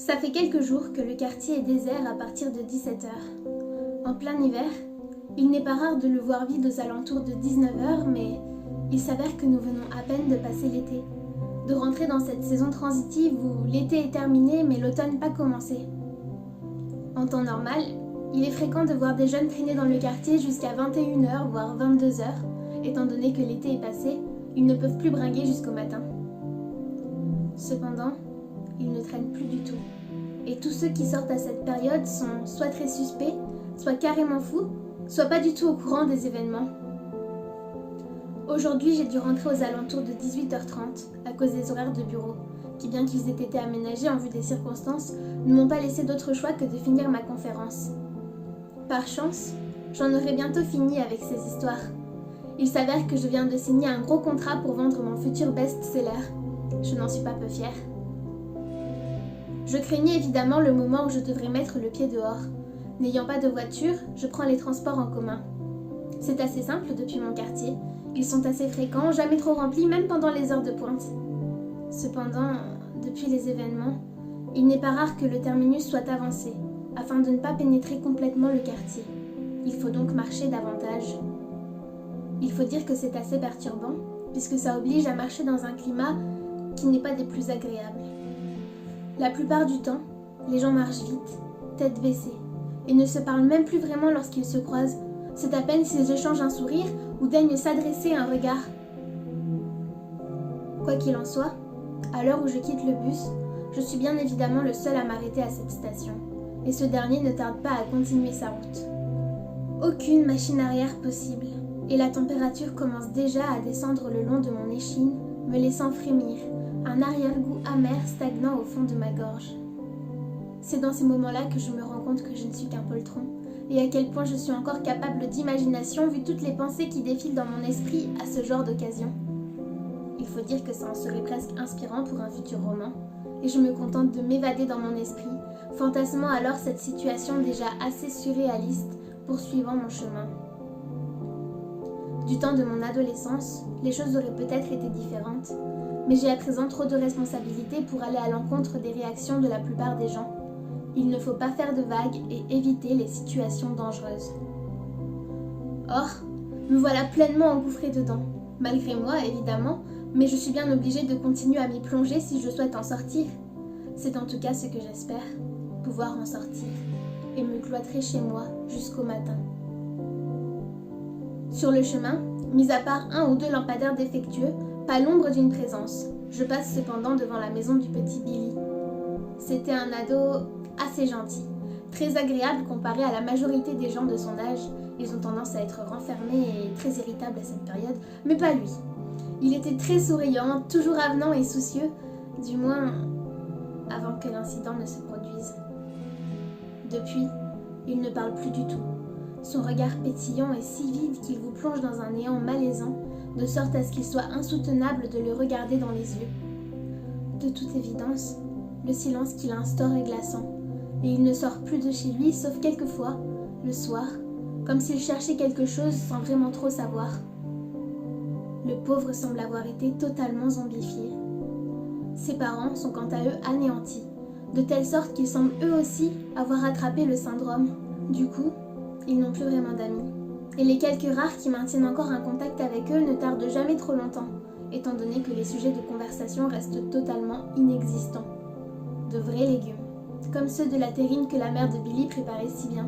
Ça fait quelques jours que le quartier est désert à partir de 17h. En plein hiver, il n'est pas rare de le voir vide aux alentours de 19h, mais il s'avère que nous venons à peine de passer l'été, de rentrer dans cette saison transitive où l'été est terminé mais l'automne pas commencé. En temps normal, il est fréquent de voir des jeunes traîner dans le quartier jusqu'à 21h voire 22h, étant donné que l'été est passé, ils ne peuvent plus bringuer jusqu'au matin. Cependant, ils ne traînent plus du tout. Et tous ceux qui sortent à cette période sont soit très suspects, soit carrément fous, soit pas du tout au courant des événements. Aujourd'hui, j'ai dû rentrer aux alentours de 18h30 à cause des horaires de bureau, qui bien qu'ils aient été aménagés en vue des circonstances, ne m'ont pas laissé d'autre choix que de finir ma conférence. Par chance, j'en aurai bientôt fini avec ces histoires. Il s'avère que je viens de signer un gros contrat pour vendre mon futur best-seller. Je n'en suis pas peu fière. Je craignais évidemment le moment où je devrais mettre le pied dehors. N'ayant pas de voiture, je prends les transports en commun. C'est assez simple depuis mon quartier. Ils sont assez fréquents, jamais trop remplis, même pendant les heures de pointe. Cependant, depuis les événements, il n'est pas rare que le terminus soit avancé, afin de ne pas pénétrer complètement le quartier. Il faut donc marcher davantage. Il faut dire que c'est assez perturbant, puisque ça oblige à marcher dans un climat qui n'est pas des plus agréables. La plupart du temps, les gens marchent vite, tête baissée, et ne se parlent même plus vraiment lorsqu'ils se croisent. C'est à peine s'ils échangent un sourire ou daignent s'adresser un regard. Quoi qu'il en soit, à l'heure où je quitte le bus, je suis bien évidemment le seul à m'arrêter à cette station, et ce dernier ne tarde pas à continuer sa route. Aucune machine arrière possible, et la température commence déjà à descendre le long de mon échine, me laissant frémir, un arrière-goût amer stagnant au fond de ma gorge. C'est dans ces moments-là que je me rends compte que je ne suis qu'un poltron, et à quel point je suis encore capable d'imagination vu toutes les pensées qui défilent dans mon esprit à ce genre d'occasion. Il faut dire que ça en serait presque inspirant pour un futur roman, et je me contente de m'évader dans mon esprit, fantasmant alors cette situation déjà assez surréaliste, poursuivant mon chemin. Du temps de mon adolescence, les choses auraient peut-être été différentes, mais j'ai à présent trop de responsabilités pour aller à l'encontre des réactions de la plupart des gens. Il ne faut pas faire de vagues et éviter les situations dangereuses. Or, me voilà pleinement engouffrée dedans, malgré moi évidemment, mais je suis bien obligée de continuer à m'y plonger si je souhaite en sortir. C'est en tout cas ce que j'espère, pouvoir en sortir, et me cloîtrer chez moi jusqu'au matin. Sur le chemin, mis à part un ou deux lampadaires défectueux, pas l'ombre d'une présence. Je passe cependant devant la maison du petit Billy. C'était un ado assez gentil, très agréable comparé à la majorité des gens de son âge. Ils ont tendance à être renfermés et très irritables à cette période, mais pas lui. Il était très souriant, toujours avenant et soucieux, du moins avant que l'incident ne se produise. Depuis, il ne parle plus du tout. Son regard pétillant est si vide qu'il vous plonge dans un néant malaisant, de sorte à ce qu'il soit insoutenable de le regarder dans les yeux. De toute évidence, le silence qu'il instaure est glaçant, et il ne sort plus de chez lui sauf quelquefois, le soir, comme s'il cherchait quelque chose sans vraiment trop savoir. Le pauvre semble avoir été totalement zombifié. Ses parents sont quant à eux anéantis, de telle sorte qu'ils semblent eux aussi avoir attrapé le syndrome. Du coup, ils n'ont plus vraiment d'amis. Et les quelques rares qui maintiennent encore un contact avec eux ne tardent jamais trop longtemps, étant donné que les sujets de conversation restent totalement inexistants. De vrais légumes, comme ceux de la terrine que la mère de Billy préparait si bien.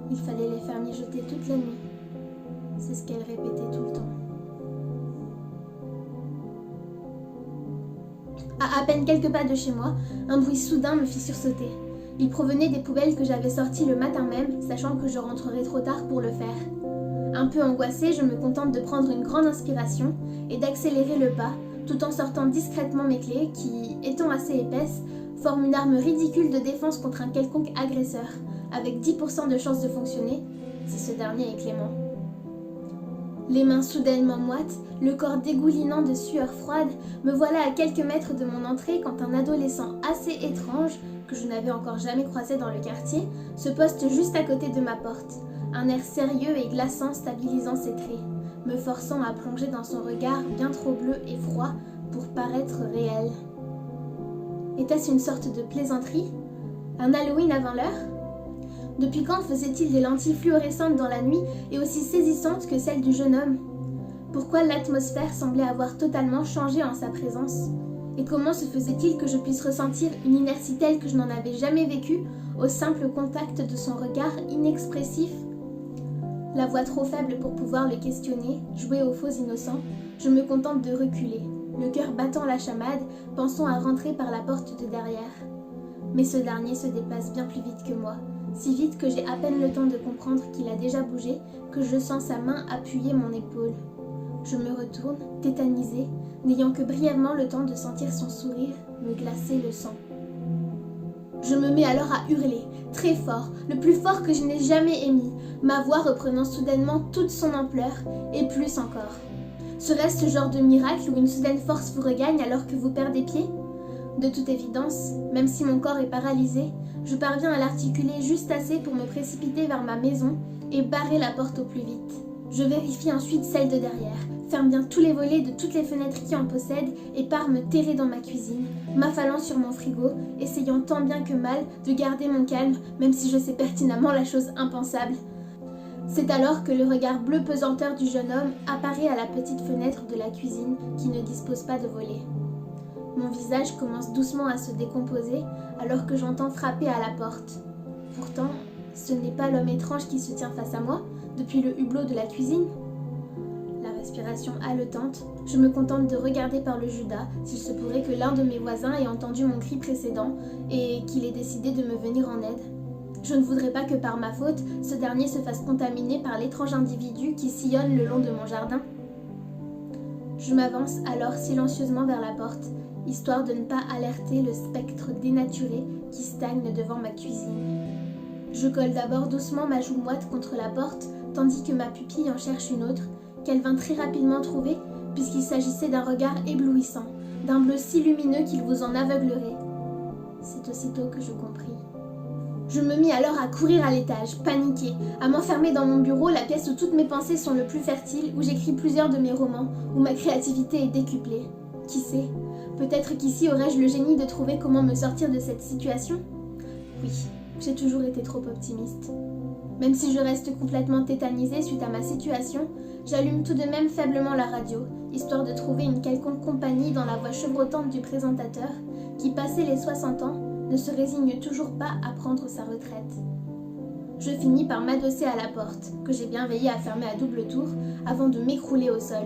Il fallait les faire mijoter toute la nuit. C'est ce qu'elle répétait tout le temps. À peine quelques pas de chez moi, un bruit soudain me fit sursauter. Il provenait des poubelles que j'avais sorties le matin même, sachant que je rentrerais trop tard pour le faire. Un peu angoissée, je me contente de prendre une grande inspiration et d'accélérer le pas, tout en sortant discrètement mes clés qui, étant assez épaisses, forment une arme ridicule de défense contre un quelconque agresseur, avec 10% de chance de fonctionner, si ce dernier est clément. Les mains soudainement moites, le corps dégoulinant de sueur froide, me voilà à quelques mètres de mon entrée quand un adolescent assez étrange, que je n'avais encore jamais croisé dans le quartier, se poste juste à côté de ma porte, un air sérieux et glaçant stabilisant ses traits, me forçant à plonger dans son regard bien trop bleu et froid pour paraître réel. Était-ce une sorte de plaisanterie? Un Halloween avant l'heure? Depuis quand faisait-il des lentilles fluorescentes dans la nuit et aussi saisissantes que celles du jeune homme? Pourquoi l'atmosphère semblait avoir totalement changé en sa présence? Et comment se faisait-il que je puisse ressentir une inertie telle que je n'en avais jamais vécue au simple contact de son regard inexpressif? La voix trop faible pour pouvoir le questionner, jouer aux faux innocents, je me contente de reculer, le cœur battant la chamade, pensant à rentrer par la porte de derrière. Mais ce dernier se déplace bien plus vite que moi, si vite que j'ai à peine le temps de comprendre qu'il a déjà bougé, que je sens sa main appuyer mon épaule. Je me retourne, tétanisée, n'ayant que brièvement le temps de sentir son sourire me glacer le sang. Je me mets alors à hurler, très fort, le plus fort que je n'ai jamais émis, ma voix reprenant soudainement toute son ampleur, et plus encore. Serait-ce ce genre de miracle où une soudaine force vous regagne alors que vous perdez pied? De toute évidence, même si mon corps est paralysé, je parviens à l'articuler juste assez pour me précipiter vers ma maison et barrer la porte au plus vite. Je vérifie ensuite celle de derrière, ferme bien tous les volets de toutes les fenêtres qui en possèdent et pars me terrer dans ma cuisine, m'affalant sur mon frigo, essayant tant bien que mal de garder mon calme, même si je sais pertinemment la chose impensable. C'est alors que le regard bleu pesanteur du jeune homme apparaît à la petite fenêtre de la cuisine qui ne dispose pas de volets. Mon visage commence doucement à se décomposer alors que j'entends frapper à la porte. Pourtant, ce n'est pas l'homme étrange qui se tient face à moi depuis le hublot de la cuisine. La respiration haletante, je me contente de regarder par le Judas s'il se pourrait que l'un de mes voisins ait entendu mon cri précédent et qu'il ait décidé de me venir en aide. Je ne voudrais pas que par ma faute, ce dernier se fasse contaminer par l'étrange individu qui sillonne le long de mon jardin. Je m'avance alors silencieusement vers la porte, histoire de ne pas alerter le spectre dénaturé qui stagne devant ma cuisine. Je colle d'abord doucement ma joue moite contre la porte, tandis que ma pupille en cherche une autre, qu'elle vint très rapidement trouver, puisqu'il s'agissait d'un regard éblouissant, d'un bleu si lumineux qu'il vous en aveuglerait. C'est aussitôt que je compris. Je me mis alors à courir à l'étage, paniquée, à m'enfermer dans mon bureau, la pièce où toutes mes pensées sont le plus fertiles, où j'écris plusieurs de mes romans, où ma créativité est décuplée. Qui sait? Peut-être qu'ici aurais-je le génie de trouver comment me sortir de cette situation? Oui, j'ai toujours été trop optimiste. Même si je reste complètement tétanisée suite à ma situation, j'allume tout de même faiblement la radio, histoire de trouver une quelconque compagnie dans la voix chevrotante du présentateur, qui, passé les 60 ans, ne se résigne toujours pas à prendre sa retraite. Je finis par m'adosser à la porte, que j'ai bien veillé à fermer à double tour, avant de m'écrouler au sol.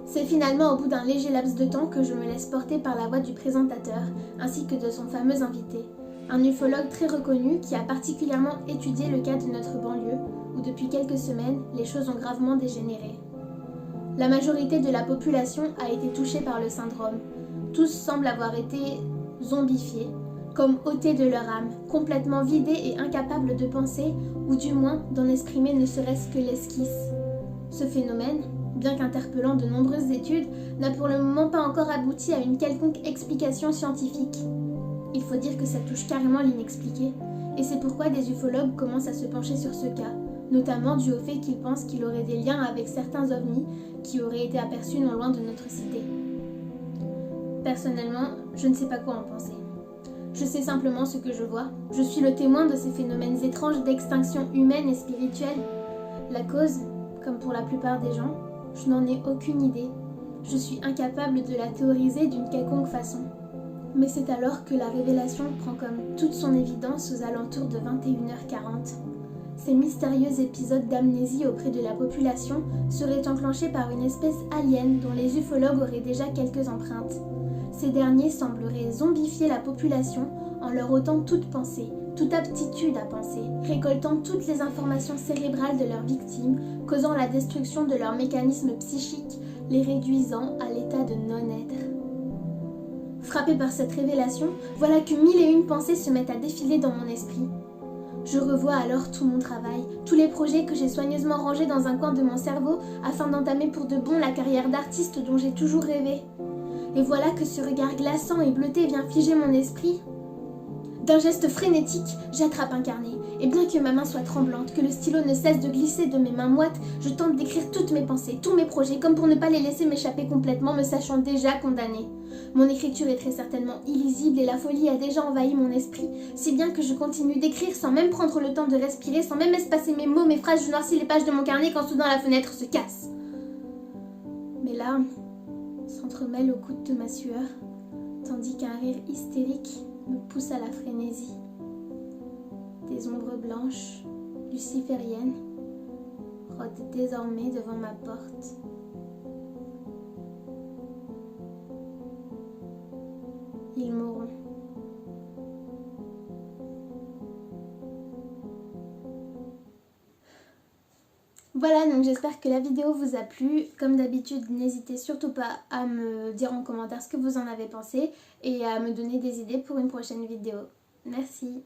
C'est finalement au bout d'un léger laps de temps que je me laisse porter par la voix du présentateur, ainsi que de son fameux invité, un ufologue très reconnu qui a particulièrement étudié le cas de notre banlieue, où depuis quelques semaines, les choses ont gravement dégénéré. La majorité de la population a été touchée par le syndrome. Tous semblent avoir été zombifiés, comme ôtés de leur âme, complètement vidés et incapables de penser, ou du moins d'en exprimer ne serait-ce que l'esquisse. Ce phénomène, bien qu'interpellant de nombreuses études, n'a pour le moment pas encore abouti à une quelconque explication scientifique. Il faut dire que ça touche carrément l'inexpliqué, et c'est pourquoi des ufologues commencent à se pencher sur ce cas, notamment dû au fait qu'ils pensent qu'il aurait des liens avec certains ovnis qui auraient été aperçus non loin de notre cité. Personnellement, je ne sais pas quoi en penser. Je sais simplement ce que je vois. Je suis le témoin de ces phénomènes étranges d'extinction humaine et spirituelle. La cause, comme pour la plupart des gens, je n'en ai aucune idée. Je suis incapable de la théoriser d'une quelconque façon. Mais c'est alors que la révélation prend comme toute son évidence aux alentours de 21h40. Ces mystérieux épisodes d'amnésie auprès de la population seraient enclenchés par une espèce alien dont les ufologues auraient déjà quelques empreintes. Ces derniers sembleraient zombifier la population en leur ôtant toute pensée, toute aptitude à penser, récoltant toutes les informations cérébrales de leurs victimes, causant la destruction de leurs mécanismes psychiques, les réduisant à l'état de non-être. Frappée par cette révélation, voilà que 1001 pensées se mettent à défiler dans mon esprit. Je revois alors tout mon travail, tous les projets que j'ai soigneusement rangés dans un coin de mon cerveau afin d'entamer pour de bon la carrière d'artiste dont j'ai toujours rêvé. Et voilà que ce regard glaçant et bleuté vient figer mon esprit. D'un geste frénétique, j'attrape un carnet, et bien que ma main soit tremblante, que le stylo ne cesse de glisser de mes mains moites, je tente d'écrire toutes mes pensées, tous mes projets, comme pour ne pas les laisser m'échapper complètement, me sachant déjà condamnée. Mon écriture est très certainement illisible et la folie a déjà envahi mon esprit, si bien que je continue d'écrire sans même prendre le temps de respirer, sans même espacer mes mots, mes phrases, je noircis les pages de mon carnet quand soudain la fenêtre se casse. Mes larmes s'entremêlent au coude de ma sueur, tandis qu'un rire hystérique me pousse à la frénésie. Des ombres blanches, lucifériennes, rôdent désormais devant ma porte. Ils mourront. Voilà, donc j'espère que la vidéo vous a plu. Comme d'habitude, n'hésitez surtout pas à me dire en commentaire ce que vous en avez pensé et à me donner des idées pour une prochaine vidéo. Merci.